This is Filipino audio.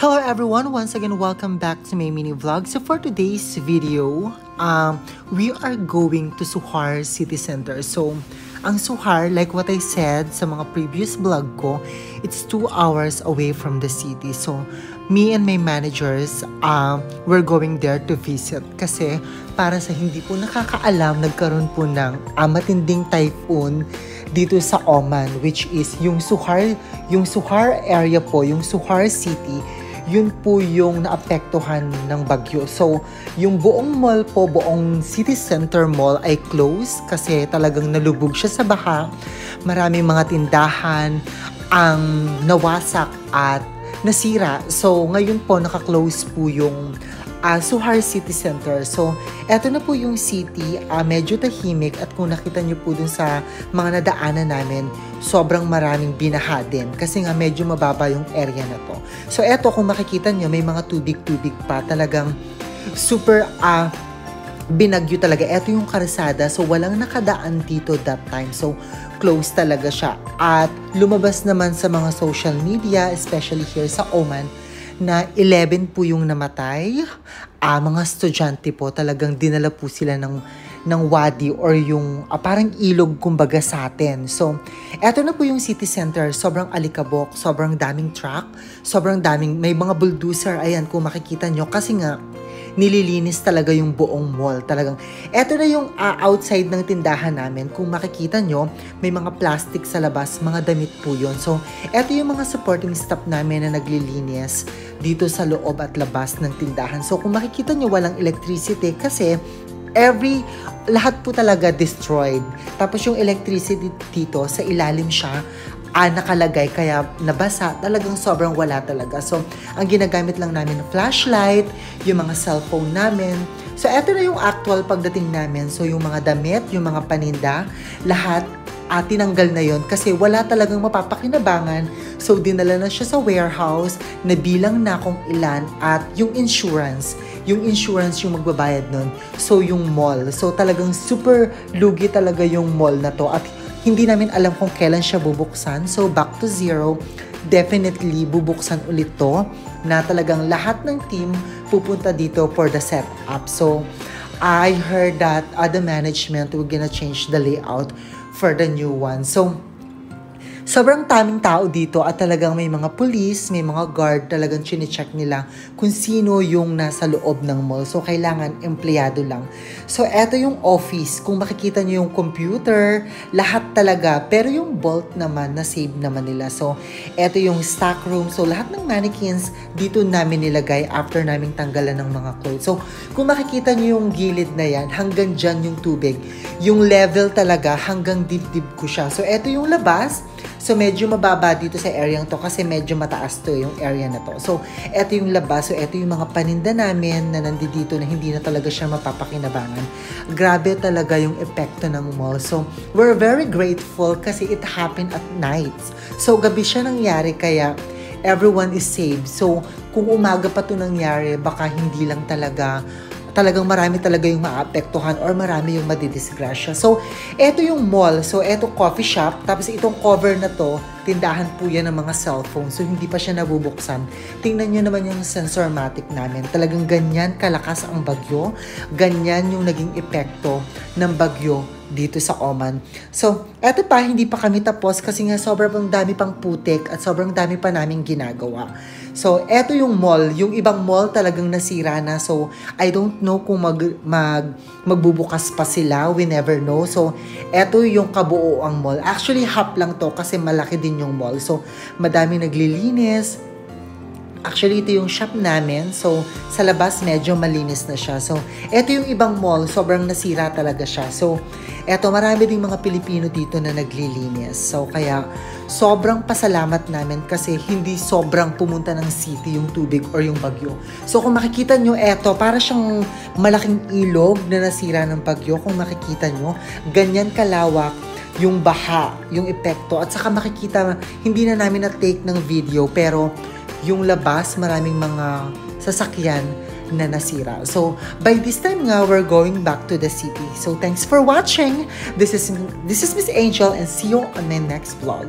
Hello everyone, once again welcome back to my mini vlog. So for today's video, we are going to Suhar City Center. So ang Suhar, like what I said sa mga previous vlog ko, it's 2 hours away from the city. So me and my managers, we're going there to visit kasi para sa hindi po nakakaalam, nagkaroon po ng matinding typhoon dito sa Oman, which is yung Suhar area po, yung Suhar City, yun po yung naapektuhan ng bagyo. So, yung buong mall po, buong city center mall ay closed kasi talagang nalubog siya sa baha. Maraming mga tindahan ang nawasak at nasira. So, ngayon po naka-close po yung Suhar City Center. So, eto na po yung city, medyo tahimik at kung nakita nyo po dun sa mga nadaanan namin, sobrang maraming binaha din kasi nga medyo mababa yung area na to. So, eto kung makikita nyo, may mga tubig-tubig pa. Talagang super binagyo talaga. Eto yung karsada. So, walang nakadaan dito that time. So, close talaga siya. At lumabas naman sa mga social media, especially here sa Oman, na 11 po yung namatay. Mga estudyante po, talagang dinala po sila ng wadi or yung parang ilog kumbaga sa atin. So, eto na po yung city center. Sobrang alikabok, sobrang daming truck, sobrang daming, may mga bulldozer, ayan kung makikita nyo. Kasi nga, nililinis talaga yung buong mall. Talagang, eto na yung outside ng tindahan namin. Kung makikita nyo, may mga plastic sa labas, mga damit po yun. So, eto yung mga supporting staff namin na naglilinis dito sa loob at labas ng tindahan. So, kung makikita nyo, walang electricity kasi lahat po talaga destroyed. Tapos yung electricity dito, sa ilalim siya, nakalagay kaya nabasa, talagang sobrang wala talaga. So, ang ginagamit lang namin flashlight, yung mga cellphone namin. So, eto na yung actual pagdating namin. So, yung mga damit, yung mga paninda, lahat tinanggal na yon kasi wala talagang mapapakinabangan. So, dinala na siya sa warehouse, nabilang na kung ilan at yung insurance yung magbabayad nun. So, yung mall. So, talagang super lugi talaga yung mall na to at hindi namin alam kung kailan siya bubuksan. So, back to zero. Definitely, bubuksan ulit to na talagang lahat ng team pupunta dito for the setup. So, I heard that the management will gonna change the layout for the new one. So, sobrang taming tao dito at talagang may mga police, may mga guard, talagang chine-check nila kung sino yung nasa loob ng mall. So, kailangan empleyado lang. So, eto yung office. Kung makikita nyo yung computer, lahat talaga. Pero yung vault naman, na-save naman nila. So, eto yung stock room. So, lahat ng mannequins dito namin nilagay after namin tanggalan ng mga clothes. So, kung makikita nyo yung gilid na yan, hanggang dyan yung tubig. Yung level talaga, hanggang dibdib ko siya. So, eto yung labas. So, medyo mababa dito sa area to kasi medyo mataas to yung area na to. So, eto yung labas. So, eto yung mga paninda namin na nandito na hindi na talaga siya mapapakinabangan. Grabe talaga yung epekto ng mall. So, we're very grateful kasi it happened at nights. So, gabi siya nangyari kaya everyone is safe. So, kung umaga pa to nangyari, baka hindi lang talagang marami talaga yung maapektuhan or marami yung madidisgrasya. So, eto yung mall. So, eto coffee shop. Tapos itong cover na to, tindahan po yan ng mga cellphone. So, hindi pa siya nabubuksan. Tingnan nyo naman yung sensormatic namin. Talagang ganyan kalakas ang bagyo. Ganyan yung naging epekto ng bagyo dito sa Oman. So, eto pa, hindi pa kami tapos kasi nga sobrang dami pang putik at sobrang dami pa naming ginagawa. So, eto yung mall. Yung ibang mall talagang nasira na. So, I don't know kung magbubukas pa sila. We never know. So, eto yung kabuoang mall. Actually, half lang to kasi malaki din yung mall. So, madaming naglilinis. Actually, ito yung shop namin. So, sa labas, medyo malinis na siya. So, eto yung ibang mall. Sobrang nasira talaga siya. So, eto, marami ding mga Pilipino dito na naglilinis. So, kaya, sobrang pasalamat namin kasi hindi sobrang pumunta ng city yung tubig or yung bagyo. So, kung makikita nyo, eto, para siyang malaking ilog na nasira ng bagyo. Kung makikita nyo, ganyan kalawak yung baha, yung epekto. At saka makikita, hindi na namin na-take ng video, pero yung labas, maraming mga sasakyan na nasira. So, by this time nga, we're going back to the city. So, thanks for watching. This is Miss Angel and see you on my next vlog.